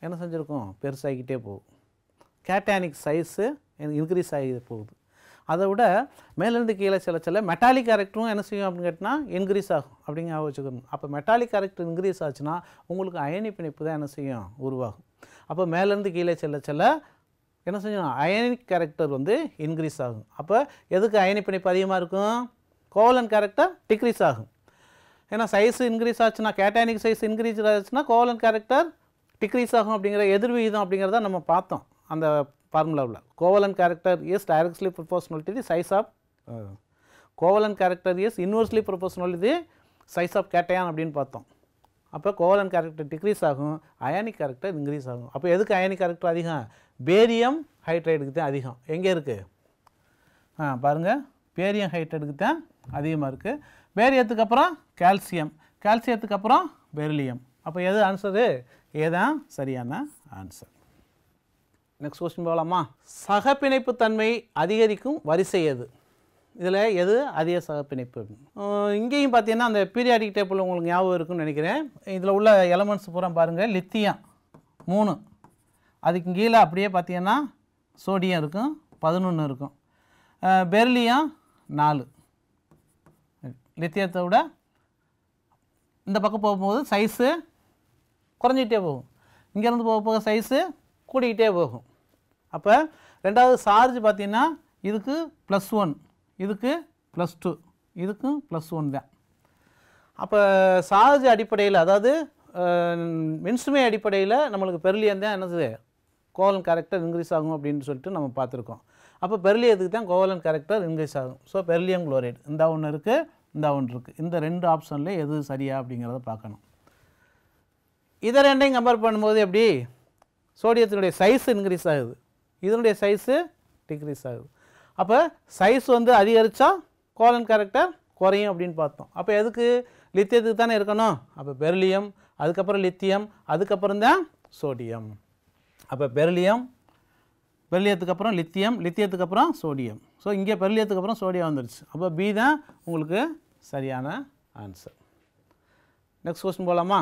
என்ன செஞ்சுருக்கும்? பெருசாகிக்கிட்டே போகும். கேட்டானிக் சைஸு இன்க்ரீஸ் ஆகி போகுது. அதை விட மேலேருந்து கீழே சில மெட்டாலிக் கேரக்டரும் என்ன செய்யும் அப்படின்னு கேட்டால் இன்க்ரீஸ் ஆகும் அப்படிங்க வச்சுக்கணும். அப்போ மெட்டாலிக் கேரக்டர் இன்க்ரீஸ் ஆச்சுன்னா உங்களுக்கு அயனி பிணைப்பு தான் என்ன செய்யும்? உருவாகும். அப்போ மேலேருந்து கீழே செல்ல என்ன செய்யும்? அயனிக் கேரக்டர் வந்து இன்க்ரீஸ் ஆகும். அப்போ எதுக்கு அயனி பிணைப்பு அதிகமாக இருக்கும்? கோவலன்ட் கேரக்டர் டிக்ரீஸ் ஆகும். ஏன்னா சைஸ் இன்க்ரீஸ் ஆச்சுன்னா, கேட்டானிக் சைஸ் இன்க்ரீஸ் ஆச்சுன்னா கோவலன்ட் கேரக்டர் டிக்ரீஸ் ஆகும் அப்படிங்கிற எதிர்விகிதம் அப்படிங்கிறத நம்ம பார்த்தோம் அந்த ஃபார்முலாவில். Covalent character is directly proportional to the size of covalent character is inversely proportional to the size of cation அப்படின்னு பார்த்தோம். அப்போ கோவலன்ட் கேரக்டர் டிக்ரீஸ் ஆகும், அயானிக் கேரக்டர் இன்க்ரீஸ் ஆகும். அப்போ எதுக்கு அயானிக் கேரக்டர் அதிகம்? பேரியம் ஹைட்ரைடுக்கு தான் அதிகம். எங்கே இருக்குது? பாருங்கள், பேரியம் ஹைட்ரைடுக்கு தான் அதிகமாக இருக்குது. பேரியத்துக்கு அப்புறம் கால்சியம், கால்சியத்துக்கு அப்புறம் பெரிலியம். அப்போ எது ஆன்சரு? ஏதான் சரியான ஆன்சர். நெக்ஸ்ட் கொஸ்டின் போகலாமா? சகப்பிணைப்பு தன்மை அதிகரிக்கும் வரிசை எது? இதில் எது அதிக சகப்பிணைப்பு? இங்கேயும் பார்த்தீங்கன்னா அந்த பீரியாடிக் டேபிள் உங்களுக்கு ஞாபகம் இருக்குன்னு நினைக்கிறேன். இதில் உள்ள எலமெண்ட்ஸ் பூரா பாருங்கள். லித்தியம் 3, அதுக்கு கீழே அப்படியே பார்த்தீங்கன்னா சோடியம் இருக்கும், 11 இருக்கும். பெரிலியம் 4. லித்தியத்தை விட இந்த பக்கம் போகும்போது சைஸு குறைஞ்சிக்கிட்டே போகும், இங்கேருந்து போக போக சைஸு கூடிக்கிட்டே போகும். அப்போ ரெண்டாவது சார்ஜ் பார்த்திங்கன்னா இதுக்கு +1, இதுக்கு +2, இதுக்கும் +1 தான். அப்போ சார்ஜ் அடிப்படையில், அதாவது மின்சுமை அடிப்படையில் நம்மளுக்கு பெரிலியம் தான் என்னது கோவலன்ட் கேரக்டர் இன்க்ரீஸ் ஆகும் அப்படின்னு சொல்லிட்டு நம்ம பார்த்துருக்கோம். அப்போ பெரிலியத்துக்கு தான் கோவலன்ட் கேரக்டர் இன்க்ரீஸ் ஆகும். ஸோ பெரிலியம் குளோரைடு இந்த ஒன்று இருக்குது, இந்த ஒன்று இருக்குது. இந்த 2 ஆப்ஷனில் எது சரியா அப்படிங்கிறத பார்க்கணும். இதை ரெண்டையும் கம்பேர் பண்ணும்போது எப்படி? சோடியத்தினுடைய சைஸ் இன்க்ரீஸ் ஆகுது, இதனுடைய சைஸு டிக்ரீஸ் ஆகுது. அப்போ சைஸ் வந்து அதிகரித்தா கோவலன்ட் கேரக்டர் குறையும் அப்படின்னு பார்த்தோம். அப்போ எதுக்கு? லித்தியத்துக்கு தானே இருக்கணும். அப்போ பெரிலியம், அதுக்கப்புறம் லித்தியம், அதுக்கப்புறம் தான் சோடியம். அப்போ பெரிலியத்துக்கு அப்புறம் லித்தியம், லித்தியத்துக்கு அப்புறம் சோடியம். ஸோ இங்கே பெரிலியத்துக்கு அப்புறம் சோடியம் வந்துடுச்சு. அப்போ பி தான் உங்களுக்கு சரியான ஆன்சர். நெக்ஸ்ட் கொஸ்டின் போகலாமா?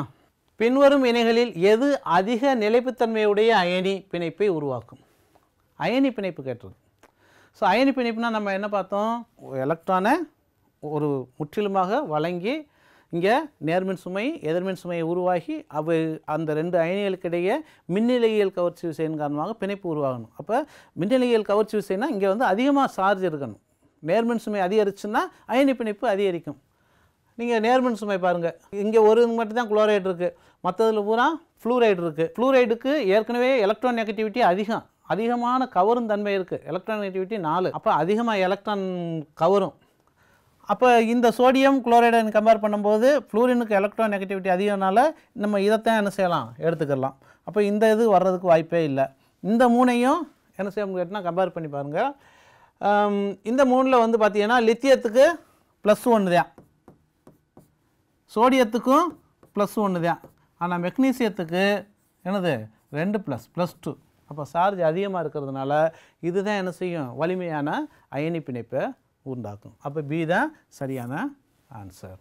பின்வரும் இணைகளில் எது அதிக நிலைப்புத்தன்மையுடைய அயனி பிணைப்பை உருவாக்கும்? அயனி பிணைப்பு கேட்டிருக்கு. ஸோ அயனி பிணைப்புனா நம்ம என்ன பார்த்தோம்? எலக்ட்ரானை ஒரு முற்றிலுமாக வழங்கி இங்கே நேர்மின் சுமை எதிர்மின் சுமையை உருவாகி அவை அந்த 2 அயனிகளுக்கிடையே மின்னிலையியல் கவர்ச்சி விசையின் காரணமாக பிணைப்பு உருவாகணும். அப்போ மின்னிலையியல் கவர்ச்சி விசைனா இங்கே வந்து அதிகமாக சார்ஜ் இருக்கணும். நேர்மின் சுமை அதிகரிச்சுன்னா அயனி பிணைப்பு அதிகரிக்கும். நீங்கள் நேர்மின் சுமை பாருங்கள், இங்கே ஒரு மட்டும் தான் குளோரைடு இருக்குது, மற்றதில் பூரா ஃப்ளூரைடு இருக்குது. ஃப்ளூரைடுக்கு ஏற்கனவே எலக்ட்ரான் நெகட்டிவிட்டி அதிகமான கவரும் தன்மை இருக்குது. Electron negativity 4. அப்போ அதிகமாக எலக்ட்ரான் கவரும். அப்போ இந்த சோடியம் குளோரைடை கம்பேர் பண்ணும்போது ஃப்ளூரினுக்கு எலக்ட்ரான் நெகட்டிவிட்டி அதிகம்னால நம்ம இதைத்தான் என்ன செய்யலாம் எடுத்துக்கலாம். அப்போ இந்த இது வர்றதுக்கு வாய்ப்பே இல்லை. இந்த மூணையும் என்ன செய்ய முடியாதுன்னா கம்பேர் பண்ணி பாருங்கள். இந்த மூணில் வந்து பார்த்தீங்கன்னா லித்தியத்துக்கு +1 தான், சோடியத்துக்கும் +1 தான். ஆனால் மெக்னீசியத்துக்கு என்னது 2 +2. அப்போ சார்ஜ் அதிகமாக இருக்கிறதுனால இதுதான் என்ன செய்யும் வலிமையான அயனி பிணைப்பை உண்டாக்கும். அப்போ பி தான் சரியான ஆன்சர்.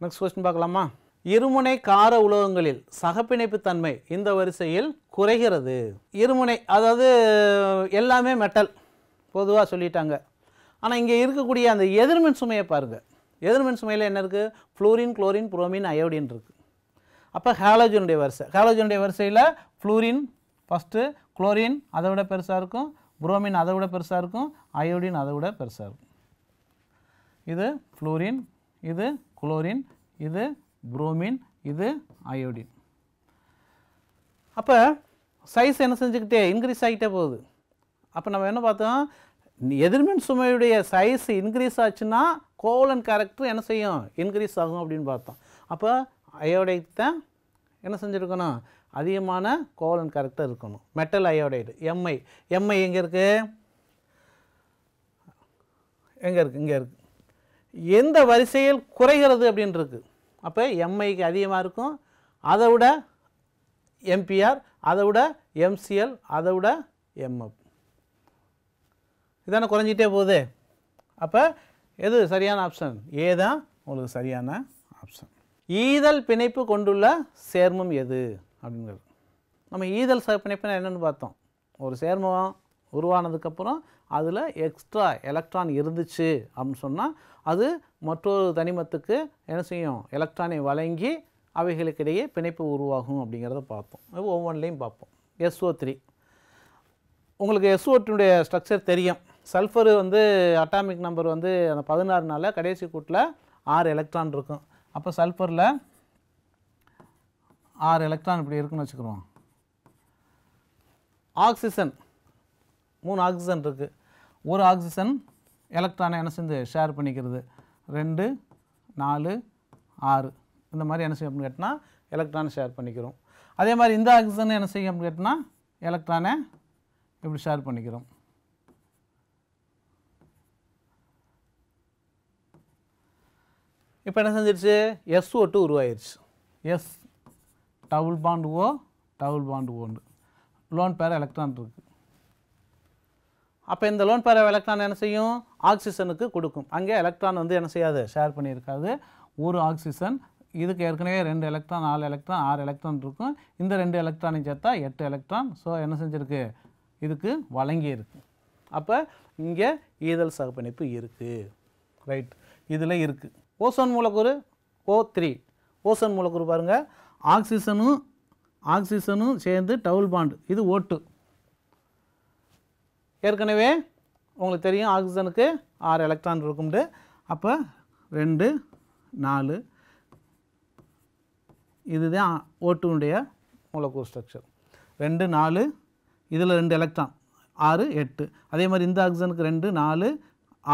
நெக்ஸ்ட் கொஸ்டின் பார்க்கலாமா? இருமுனை கார உலோகங்களில் சகப்பிணைப்பு தன்மை இந்த வரிசையில் குறைகிறது. இருமுனை அதாவது எல்லாமே மெட்டல் பொதுவாக சொல்லிட்டாங்க. ஆனால் இங்கே இருக்கக்கூடிய அந்த எதிர்மின் சுமையை பாருங்கள். எதிர்மின் சுமையில் என்ன இருக்குது? ஃப்ளூரின், குளோரின், புரோமின், அயோடின் இருக்குது. அப்போ ஹாலோஜனுடைய வரிசை, ஹாலோஜனுடைய வரிசையில் ஃப்ளூரின் ஃபஸ்ட்டு, குளோரின் அதை விட பெருசாக இருக்கும், புரோமின் அதை விட பெருசாக இருக்கும், அயோடின் அதை விட பெருசாக இருக்கும். இது ஃப்ளூரின், இது குளோரின், இது புரோமின், இது அயோடின். அப்போ சைஸ் என்ன செஞ்சுக்கிட்டே இன்க்ரீஸ் ஆகிட்டே போகுது. அப்போ நம்ம என்ன பார்த்தோம்? எதிர்மின் சுமையுடைய சைஸ் இன்க்ரீஸ் ஆச்சுன்னா கோவலன்ட் கேரக்டர் என்ன செய்யும்? இன்க்ரீஸ் ஆகும் அப்படின்னு பார்த்தோம். அப்போ அயோடைடு தான் என்ன செஞ்சுருக்கணும்? அதிகமான கோவலன்ட் கேரக்டர் இருக்கணும். Metal iodide Mi. எம்ஐ எங்கே இருக்குது? எங்கே இருக்குது? இங்கே இருக்குது. எந்த வரிசையில் குறைகிறது அப்படின்னு இருக்குது. அப்போ எம்ஐக்கு அதிகமாக இருக்கும், அதை விட எம்பிஆர், அதை விட எம்சிஎல், அதை விட எம்எஃப். இதானே குறைஞ்சிட்டே போகுது. அப்போ எது சரியான ஆப்ஷன்? ஏ தான் உங்களுக்கு சரியான ஆப்ஷன். ஈதல் பிணைப்பு கொண்டுள்ள சேர்மம் எது அப்படிங்கிறது. நம்ம ஈதல் பிணைப்புனா என்னென்னு பார்த்தோம். ஒரு சேர்மம் உருவானதுக்கப்புறம் அதில் எக்ஸ்ட்ரா எலக்ட்ரான் இருந்துச்சு அப்படின்னு சொன்னால் அது மற்றொரு தனிமத்துக்கு என்ன செய்யும்? எலக்ட்ரானை வழங்கி அவைகளுக்கிடையே பிணைப்பு உருவாகும் அப்படிங்கிறத பார்த்தோம். ஒவ்வொன்றிலையும் பார்ப்போம். SO3 உங்களுக்கு SO2 ஸ்ட்ரக்சர் தெரியும். சல்ஃபர் வந்து அட்டாமிக் நம்பர் வந்து அந்த 16னால கடைசி கூட்டில் 6 எலக்ட்ரான் இருக்கும். அப்போ சல்ஃபரில் 6 எலக்ட்ரான் இப்படி இருக்குன்னு வச்சுக்கிறோம். ஆக்சிஜன் 3 ஆக்சிஜன் இருக்குது. ஒரு ஆக்சிஜன் எலக்ட்ரானை என்ன செஞ்சு ஷேர் பண்ணிக்கிறது. 2, 4, 6 இந்த மாதிரி என்ன செய்யும் அப்படின்னு கேட்டால் எலக்ட்ரானை ஷேர் பண்ணிக்கிறோம். அதே மாதிரி இந்த ஆக்சிஜன் என்ன செய்யும் அப்படின்னு கேட்டால் எலக்ட்ரானை இப்படி ஷேர் பண்ணிக்கிறோம். இப்போ என்ன செஞ்சிருச்சு? SO2 உருவாயிருச்சு. S double bond O, double bond and lone pair electron இருக்குது. அப்போ இந்த லோன் பேர் எலக்ட்ரான் என்ன செய்யும்? ஆக்சிஜனுக்கு கொடுக்கும். அங்கே எலக்ட்ரான் வந்து என்ன செய்யாது? ஷேர் பண்ணியிருக்காது. ஒரு ஆக்சிஜன் இதுக்கு ஏற்கனவே 2 எலக்ட்ரான், 4 எலக்ட்ரான், 6 எலக்ட்ரான் இருக்கும். இந்த 2 எலக்ட்ரானை சேர்த்தா 8 எலக்ட்ரான். ஸோ என்ன செஞ்சுருக்கு? இதுக்கு வழங்கி இருக்கு. அப்போ இங்கே ஈதல் சகப்பிணைப்பு இருக்குது. ரைட், இதில் இருக்குது. ஓசோன் மூலக்கூறு O3. ஓசோன் மூலக்கூறு பாருங்கள், ஆக்சிஜனும் சேர்ந்து டபுள் பாண்ட். இது O2. ஏற்கனவே உங்களுக்கு தெரியும் ஆக்சிஜனுக்கு 6 எலக்ட்ரான் இருக்கும்ண்டு. அப்போ 2, 4 இதுதான் O2 மூலக்கூறு ஸ்ட்ரக்சர். 2, 4 இதில் 2 எலக்ட்ரான், 6, 8. அதே மாதிரி இந்த ஆக்சிஜனுக்கு 2, 4,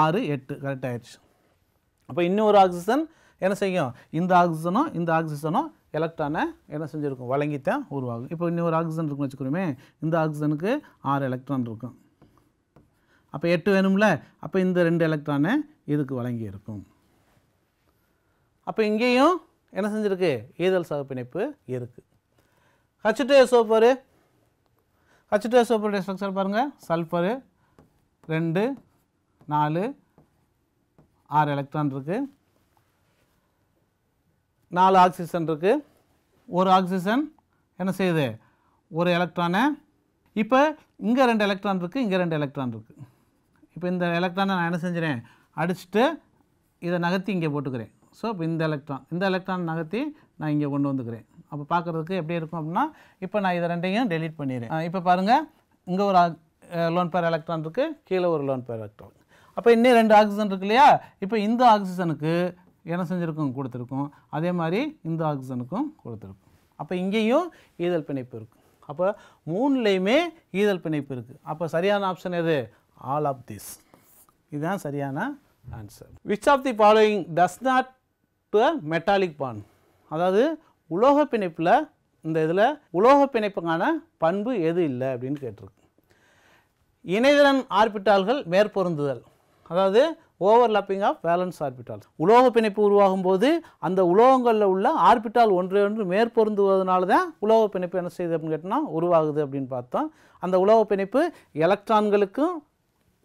6, 8 கரெக்ட் ஆயிடுச்சு. அப்போ இன்னொரு ஆக்சிஜன் என்ன செய்யும்? இந்த ஆக்சிஜனும் எலக்ட்ரானை என்ன செஞ்சுருக்கும்? வழங்கித்தான் உருவாகும். இப்போ இன்னொரு ஆக்சிஜன் இருக்குன்னு வச்சுக்கிறோமே, இந்த ஆக்சிஜனுக்கு 6 எலக்ட்ரான் இருக்கும். அப்போ 8 வேணும்ல. அப்போ இந்த 2 எலக்ட்ரானை இதுக்கு வழங்கி இருக்கும். அப்போ இங்கேயும் என்ன செஞ்சுருக்கு? ஈதல் சகப்பிணைப்பு இருக்குது. H2SO4. H2SO4 ஸ்ட்ரக்சர் பாருங்கள். சல்ஃபரு 2, 4, 6 எலக்ட்ரான் இருக்குது. 4 ஆக்சிஜன் இருக்குது. ஒரு ஆக்சிஜன் என்ன செய்யுது? ஒரு எலக்ட்ரானை. இப்போ இங்கே 2 எலக்ட்ரான் இருக்குது, இங்கே 2 எலக்ட்ரான் இருக்குது. இப்போ இந்த எலக்ட்ரானை நான் என்ன செஞ்சுறேன்? அடிச்சுட்டு இதை நகர்த்தி இங்கே போட்டுக்கிறேன். ஸோ இப்போ இந்த எலக்ட்ரான் நகர்த்தி நான் இங்கே கொண்டு வந்துக்கிறேன். அப்போ பார்க்குறதுக்கு எப்படி இருக்கும் அப்படின்னா, இப்போ நான் இதை ரெண்டையும் டெலீட் பண்ணிடுறேன். இப்போ பாருங்கள், இங்கே ஒரு லோன் பேர் எலக்ட்ரான் இருக்குது, கீழே ஒரு லோன் பேர் எலக்ட்ரான். அப்போ இன்னும் 2 ஆக்சிஜன் இருக்கு இல்லையா? இப்போ இந்த ஆக்சிஜனுக்கு என்ன செஞ்சுருக்கும்? கொடுத்துருக்கும். அதே மாதிரி இந்த ஆக்சிஜனுக்கும் கொடுத்துருக்கும். அப்போ இங்கேயும் ஈதல் பிணைப்பு இருக்குது. அப்போ 3லையுமே ஈதல் பிணைப்பு இருக்குது. அப்போ சரியான ஆப்ஷன் எது? All of this. இதுதான் சரியான answer. Which of the following does not to a metallic bond? அதாவது உலோக பிணைப்பில் இந்த இதில் உலோக பிணைப்புக்கான பண்பு எது இல்லை அப்படின்னு கேட்டிருக்கு. இணைதிறன் ஆர்பிட்டால்கள் மேற்பொருந்துதல், அதாவது ஓவர்லாப்பிங் ஆஃப் வேலன்ஸ் ஆர்பிட்டால். உலோக பிணைப்பு உருவாகும் போது அந்த உலோகங்களில் உள்ள ஆர்பிட்டால் ஒன்று மேற்பொருந்துவதனால தான் உலோக பிணைப்பு என்ன செய்யுது அப்படின்னு கேட்டால் உருவாகுது அப்படின்னு பார்த்தோம். அந்த உலோக பிணைப்பு எலக்ட்ரான்களுக்கும்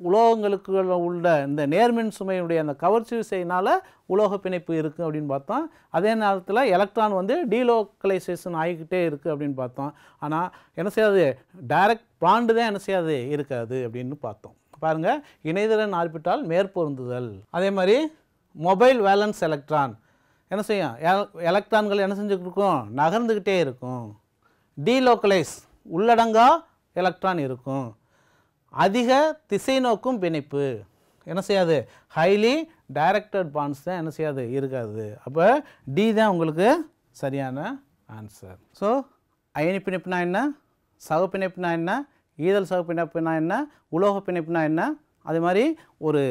உலோகங்களுக்கு உள்ள இந்த நேர்மின் சுமையுடைய அந்த கவர்ச்சி விசையினால் உலோக பிணைப்பு இருக்குது அப்படின்னு பார்த்தோம். அதே நேரத்தில் எலக்ட்ரான் வந்து டீலோக்கலைசேஷன் ஆகிக்கிட்டே இருக்குது அப்படின்னு பார்த்தோம். ஆனால் என்ன செய்யாது, டைரக்ட் பாண்டு தான் என்ன செய்யாது இருக்காது அப்படின்னு பார்த்தோம். பாருங்கள், இணைதிறன் ஆர்பிட்டால் மேற்பொருந்துதல். அதே மாதிரி மொபைல் வேலன்ஸ் எலக்ட்ரான் என்ன செய்யும், எலக்ட்ரான்கள் என்ன செஞ்சுக்கிட்டு இருக்கும், நகர்ந்துக்கிட்டே இருக்கும். டீலோக்கலைஸ் உள்ளடங்கா எலக்ட்ரான் இருக்கும். அதிக திசை நோக்கும் பிணைப்பு என்ன செய்யாது, ஹைலி டைரக்டட் பாண்ட்ஸ் தான் என்ன செய்யாது இருக்காது. அப்போ டி தான் உங்களுக்கு சரியான ஆன்சர். ஸோ அயனி பிணைப்புனா என்ன, சக பிணைப்புனா என்ன, ஈதல் சக பிணைப்புனா என்ன, உலோக பிணைப்புனா என்ன, அதே மாதிரி ஒரு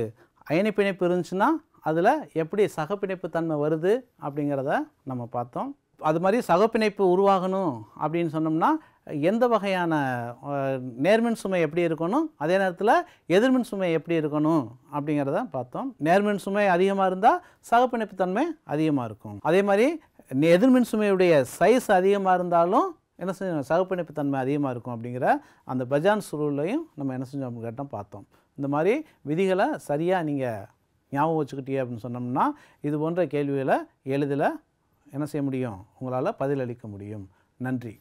அயனி பிணைப்பு இருந்துச்சுன்னா அதில் எப்படி சக பிணைப்பு தன்மை வருது அப்படிங்கிறத நம்ம பார்த்தோம். அது மாதிரி சகப்பிணைப்பு உருவாகணும் அப்படின்னு சொன்னோம்னா எந்த வகையான நேர்மின் சுமை எப்படி இருக்கணும், அதே நேரத்தில் எதிர்மின் சுமை எப்படி இருக்கணும் அப்படிங்கிறத பார்த்தோம். நேர்மின் சுமை அதிகமாக இருந்தால் சகப்பிணைப்பு தன்மை அதிகமாக இருக்கும். அதே மாதிரி எதிர்மின் சுமையுடைய சைஸ் அதிகமாக இருந்தாலும் என்ன செஞ்சோம், சகப்பிணைப்பு தன்மை அதிகமாக இருக்கும் அப்படிங்கிற அந்த பஜான்ஸ் ரூல்லையும் நம்ம என்ன செஞ்சோம் அப்படின்னு கேட்டோம் பார்த்தோம். இந்த மாதிரி விதிகளை சரியாக நீங்கள் ஞாபகம் வச்சுக்கிட்டீங்க அப்படின்னு சொன்னோம்னா இது போன்ற கேள்விகளை எளிதில் என்ன செய்ய முடியும், உங்களால் பதிலளிக்க முடியும். நன்றி.